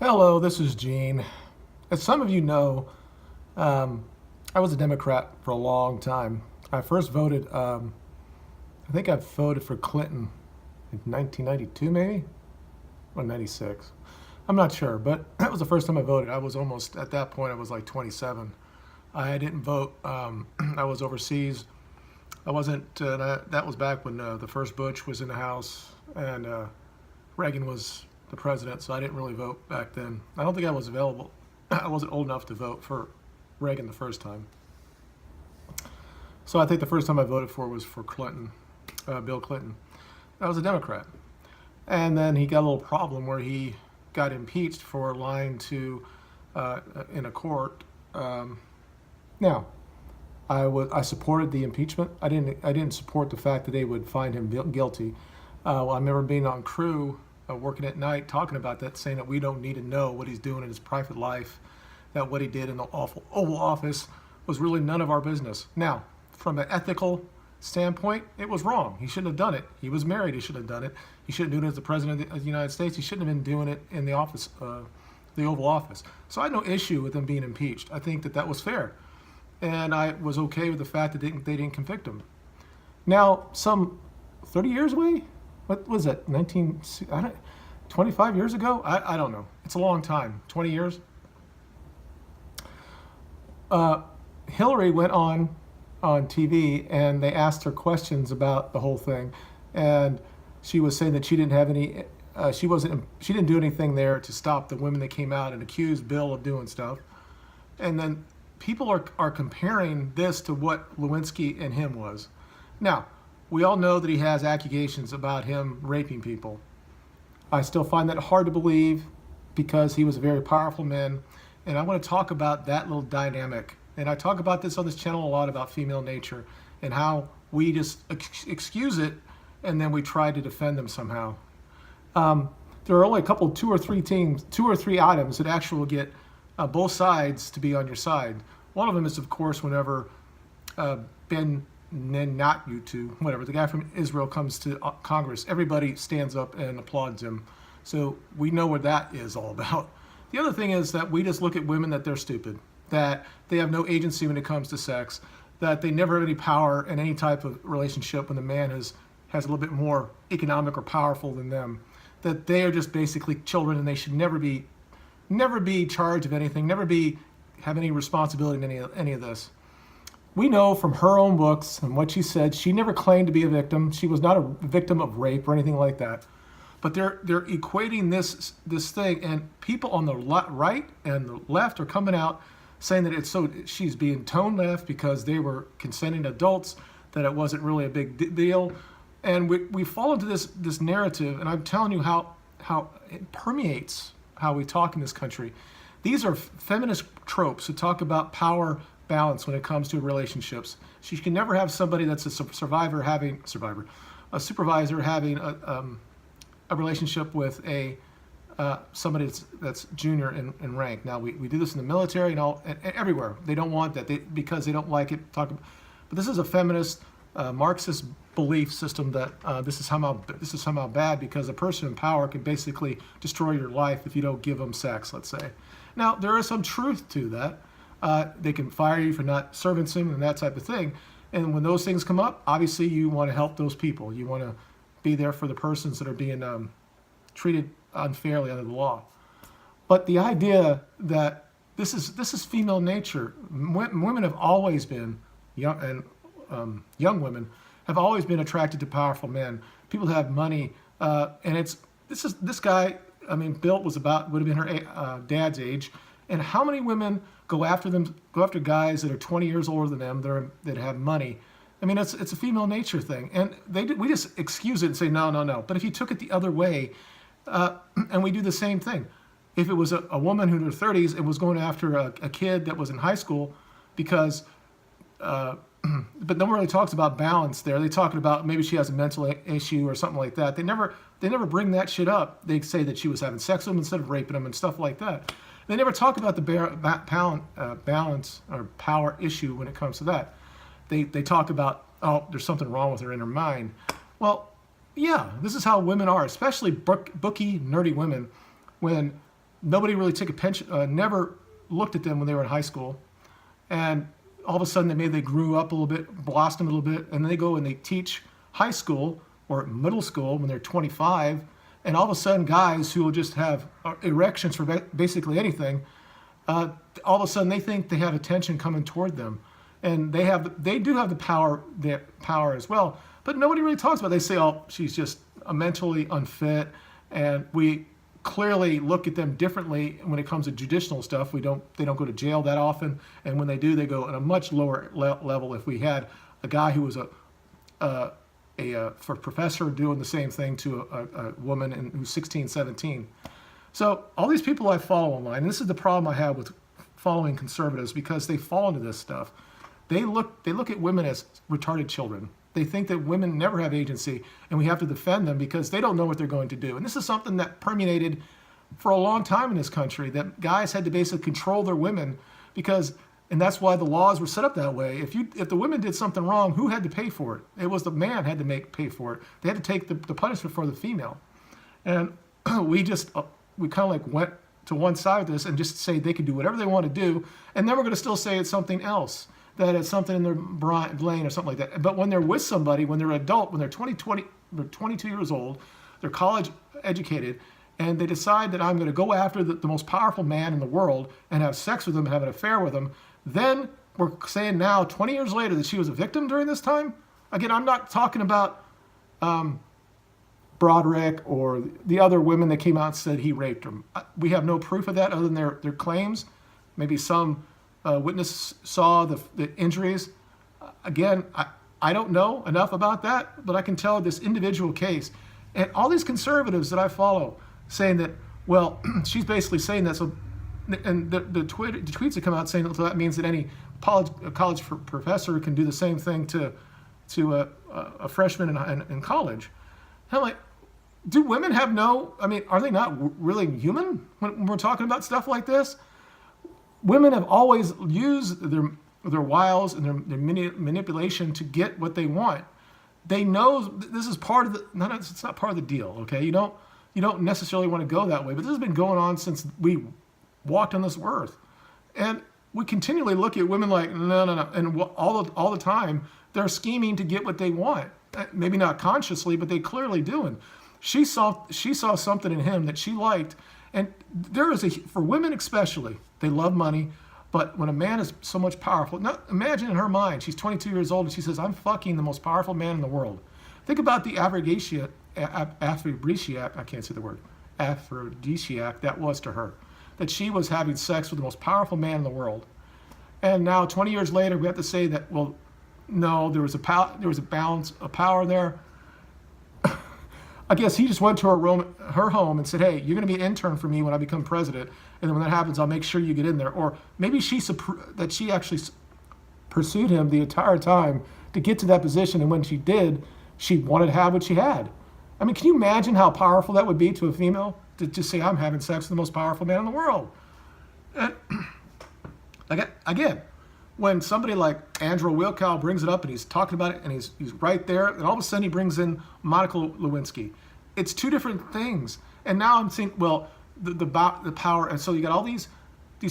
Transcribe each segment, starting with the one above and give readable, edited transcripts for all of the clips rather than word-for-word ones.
Hello, this is Gene. As some of you know, I was a Democrat for a long time. I first voted, I think I voted for Clinton in 1992 maybe, or 96. I'm not sure, but that was the first time I voted. I was almost, at that point, I was like 27. I didn't vote. I was overseas. I wasn't, that was back when the first Bush was in the House and Reagan was the president, so I didn't really vote back then. I don't think I was available. I wasn't old enough to vote for Reagan the first time. So I think the first time I voted for was for Clinton, Bill Clinton. I was a Democrat. And then he got a little problem where he got impeached for lying to in a court. Now, I supported the impeachment. I didn't support the fact that they would find him guilty. I remember being on crew, working at night, talking about that, saying that we don't need to know what he's doing in his private life, that what he did in the awful Oval Office was really none of our business. Now, from an ethical standpoint, it was wrong. He shouldn't have done it. He was married. He should have done it. He shouldn't do it as the president of the United States. He shouldn't have been doing it in the office, the Oval Office. So I had no issue with him being impeached. I think that that was fair. And I was okay with the fact that they didn't convict him. Now, some 30 years away? What was that, 25 years ago? I don't know. It's a long time. 20 years? Hillary went on TV and they asked her questions about the whole thing. And she was saying that she didn't have any, she didn't do anything there to stop the women that came out and accused Bill of doing stuff. And then people are comparing this to what Lewinsky and him was. Now, we all know that he has accusations about him raping people. I still find that hard to believe because he was a very powerful man. And I want to talk about that little dynamic. And I talk about this on this channel a lot about female nature and how we just excuse it and then we try to defend them somehow. There are only a couple, two or three items that actually will get both sides to be on your side. One of them is, of course, whenever whatever, the guy from Israel comes to Congress, everybody stands up and applauds him. So we know what that is all about. The other thing is that we just look at women that they're stupid, that they have no agency when it comes to sex, that they never have any power in any type of relationship when the man has a little bit more economic or powerful than them, that they are just basically children and they should never be charged of anything, have any responsibility in any of this. We know from her own books and what she said, she never claimed to be a victim. She was not a victim of rape or anything like that. But they're equating this thing, and people on the right and the left are coming out saying that she's being tone deaf because they were consenting adults, that it wasn't really a big deal. And we fall into this narrative, and I'm telling you how it permeates how we talk in this country. These are feminist tropes who talk about power balance when it comes to relationships. She can never have somebody that's a supervisor having a relationship with somebody that's junior in rank. Now we do this in the military and everywhere. They don't want that because they don't like it. But this is a feminist Marxist belief system that this is somehow bad because a person in power can basically destroy your life if you don't give them sex, let's say. Now there is some truth to that. They can fire you for not servicing and that type of thing. And when those things come up, obviously you want to help those people. You want to be there for the persons that are being treated unfairly under the law. But the idea that this is female nature. Women have always been young women have always been attracted to powerful men. People who have money, and this guy. I mean, Bill would have been her dad's age. And how many women go after guys that are 20 years older than them that have money? I mean, it's a female nature thing, and we just excuse it and say no. But if you took it the other way, and we do the same thing, if it was a woman who in her 30s and was going after a kid that was in high school, because, but no one really talks about balance there. They're talking about maybe she has a mental issue or something like that. They never bring that shit up. They say that she was having sex with him instead of raping him and stuff like that. They never talk about the balance or power issue when it comes to that. They talk about, oh, there's something wrong with her in her mind. Well, yeah, this is how women are, especially booky, nerdy women. When nobody really took a pension, never looked at them when they were in high school. And all of a sudden they grew up a little bit, blossomed a little bit, and then they go and they teach high school or middle school when they're 25, and all of a sudden guys who will just have erections for basically anything, all of a sudden they think they have attention coming toward them. And they do have the power as well, but nobody really talks about it. They say, oh, she's just mentally unfit, and we clearly look at them differently when it comes to judicial stuff. They don't go to jail that often, and when they do, they go at a much lower level. If we had a guy who was for professor doing the same thing to a woman who's 16, 17. So all these people I follow online, and this is the problem I have with following conservatives, because they fall into this stuff. They look at women as retarded children. They think that women never have agency, and we have to defend them because they don't know what they're going to do. And this is something that permeated for a long time in this country, that guys had to basically control their women and that's why the laws were set up that way. If the women did something wrong, who had to pay for it? It was the man had to pay for it. They had to take the punishment for the female. And we kind of like went to one side of this and just say they can do whatever they want to do, and then we're going to still say it's something else, that it's something in their brain or something like that. But when they're with somebody, when they're an adult, when they're 22 years old, they're college educated, and they decide that I'm going to go after the most powerful man in the world and have sex with him and have an affair with him, then we're saying now, 20 years later, that she was a victim during this time? Again, I'm not talking about Broderick or the other women that came out and said he raped them. We have no proof of that other than their claims. Maybe some witness saw the injuries. Again, I don't know enough about that, but I can tell this individual case. And all these conservatives that I follow saying that, well, she's basically saying that, so, and the tweets that come out saying, so that means that any college professor can do the same thing to a freshman in college. And I'm like, do women have are they not really human when we're talking about stuff like this? Women have always used their wiles and their manipulation to get what they want. They know this is part of it's not part of the deal, okay? You don't necessarily want to go that way, but this has been going on since we walked on this earth. And we continually look at women like, no. And all the time, they're scheming to get what they want. Maybe not consciously, but they clearly do. And she saw something in him that she liked. And for women especially, they love money. But when a man is so much powerful, now imagine in her mind, she's 22 years old and she says, I'm fucking the most powerful man in the world. Think about the aphrodisiac, I can't say the word, aphrodisiac that was to her. That she was having sex with the most powerful man in the world. And now 20 years later, we have to say that, well, no, there was a balance of power there. I guess he just went to her home and said, hey, you're going to be an intern for me when I become president. And then when that happens, I'll make sure you get in there. Or maybe she actually pursued him the entire time to get to that position. And when she did, she wanted to have what she had. I mean, can you imagine how powerful that would be to a female to just say, I'm having sex with the most powerful man in the world? And again, when somebody like Andrew Wilkow brings it up and he's talking about it and he's right there, and all of a sudden he brings in Monica Lewinsky. It's two different things. And now I'm seeing, well, the power, and so you got all these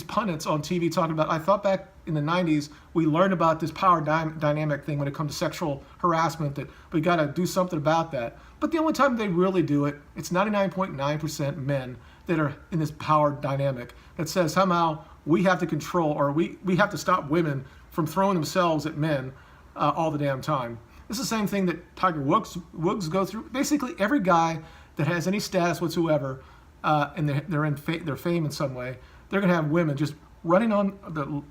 pundits on TV talking about, I thought back in the 90s, we learned about this power dynamic thing when it comes to sexual harassment, that we got to do something about that. But the only time they really do it, it's 99.9% men that are in this power dynamic that says somehow we have to control, or we have to stop women from throwing themselves at men all the damn time. It's the same thing that Tiger Woods go through. Basically, every guy that has any status whatsoever, and they're in their fame in some way, they're going to have women just running on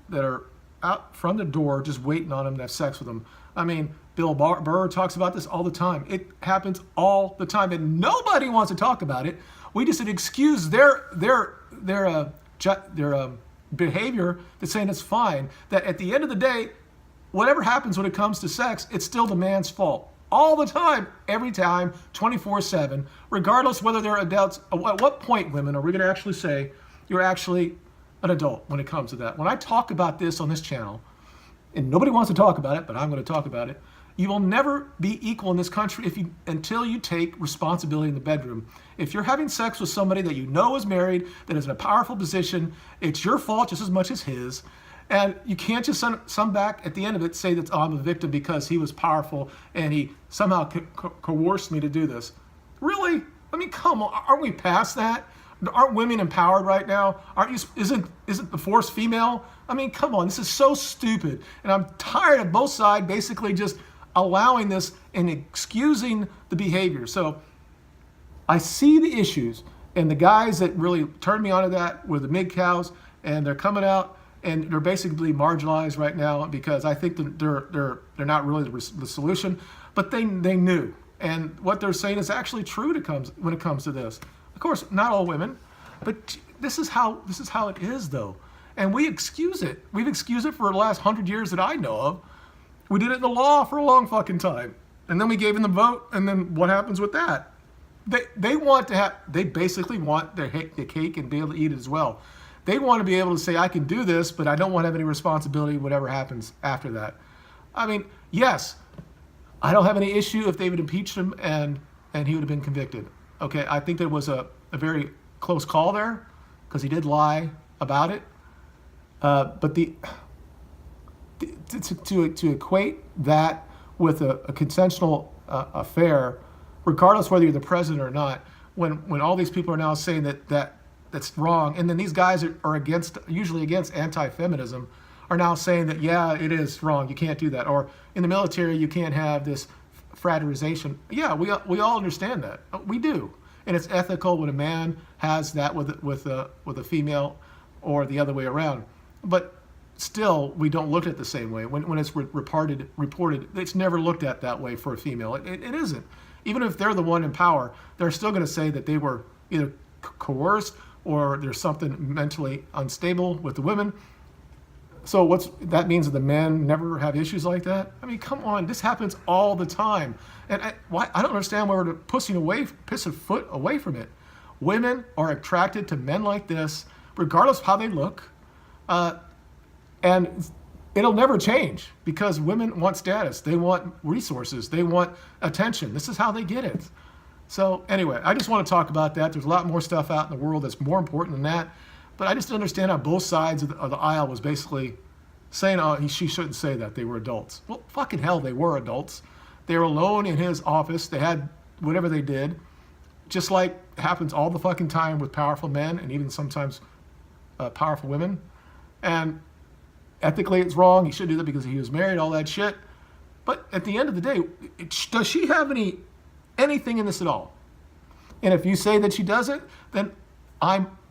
that are out from the door, just waiting on them to have sex with them. I mean, Bill Burr talks about this all the time. It happens all the time, and nobody wants to talk about it. We just excuse their behavior that's saying it's fine. That at the end of the day, whatever happens when it comes to sex, it's still the man's fault. All the time, every time, 24/7, regardless whether they're adults. At what point, women, are we going to actually say you're actually an adult when it comes to that? When I talk about this on this channel, and nobody wants to talk about it, but I'm going to talk about it, You will never be equal in this country until you take responsibility in the bedroom. If you're having sex with somebody that you know is married, that is in a powerful position, it's your fault just as much as his. And you can't just send back at the end of it say that, oh, I'm a victim because he was powerful and he somehow coerced me to do this. Really? I mean, come on, aren't we past that? Aren't women empowered right now? Isn't the force female? I mean, come on, this is so stupid. And I'm tired of both sides basically just allowing this and excusing the behavior. So I see the issues, and the guys that really turned me onto that were the mgtows, and they're coming out and they're basically marginalized right now because I think that they're not really the solution, but they knew. And what they're saying is actually true when it comes to this. Of course, not all women, but this is how it is, though. And we excuse it. We've excused it for the last 100 years that I know of. We did it in the law for a long fucking time. And then we gave them the vote, and then what happens with that? They basically want their cake and be able to eat it as well. They want to be able to say, I can do this, but I don't want to have any responsibility whatever happens after that. I mean, yes, I don't have any issue if they would impeach him and he would have been convicted. Okay, I think there was a very close call there because he did lie about it. But to equate that with a consensual affair, regardless whether you're the president or not, when all these people are now saying that's wrong, and then these guys are usually against anti-feminism, are now saying that, yeah, it is wrong, you can't do that. Or in the military, you can't have this fraternization. Yeah, we all understand that. We do. And it's ethical when a man has that with a female or the other way around. But still, we don't look at it the same way. When it's reported, it's never looked at that way for a female. It isn't. Even if they're the one in power, they're still going to say that they were either coerced or there's something mentally unstable with the women. So that means that the men never have issues like that? I mean, come on, this happens all the time. And I don't understand why we're piss a foot away from it. Women are attracted to men like this, regardless of how they look. And it'll never change because women want status. They want resources. They want attention. This is how they get it. So anyway, I just want to talk about that. There's a lot more stuff out in the world that's more important than that. But I just don't understand how both sides of the aisle was basically saying, oh, she shouldn't say that. They were adults. Well, fucking hell, they were adults. They were alone in his office. They had whatever they did, just like happens all the fucking time with powerful men and even sometimes powerful women. And ethically, it's wrong. He shouldn't do that because he was married, all that shit. But at the end of the day, does she have anything in this at all? And if you say that she doesn't, then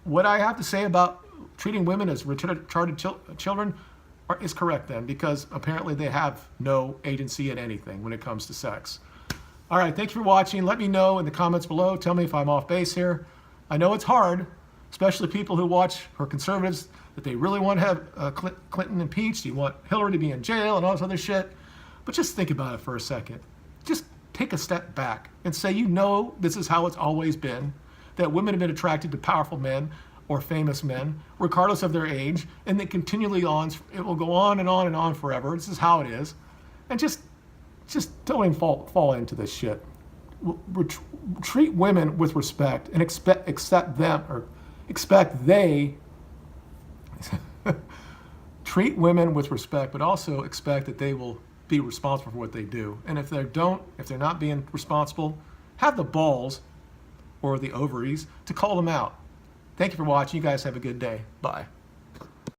what I have to say about treating women as retarded children is correct then, because apparently they have no agency in anything when it comes to sex. All right, thank you for watching. Let me know in the comments below. Tell me if I'm off base here. I know it's hard, especially people who watch, who are conservatives, that they really want to have Clinton impeached. You want Hillary to be in jail and all this other shit. But just think about it for a second. Just take a step back and say, this is how it's always been, that women have been attracted to powerful men or famous men, regardless of their age, and they continually it will go on and on and on forever. This is how it is. And just don't even fall into this shit. Treat women with respect and expect they treat women with respect, but also expect that they will be responsible for what they do. And if they're not being responsible, have the balls or the ovaries to call them out. Thank you for watching. You guys have a good day. Bye.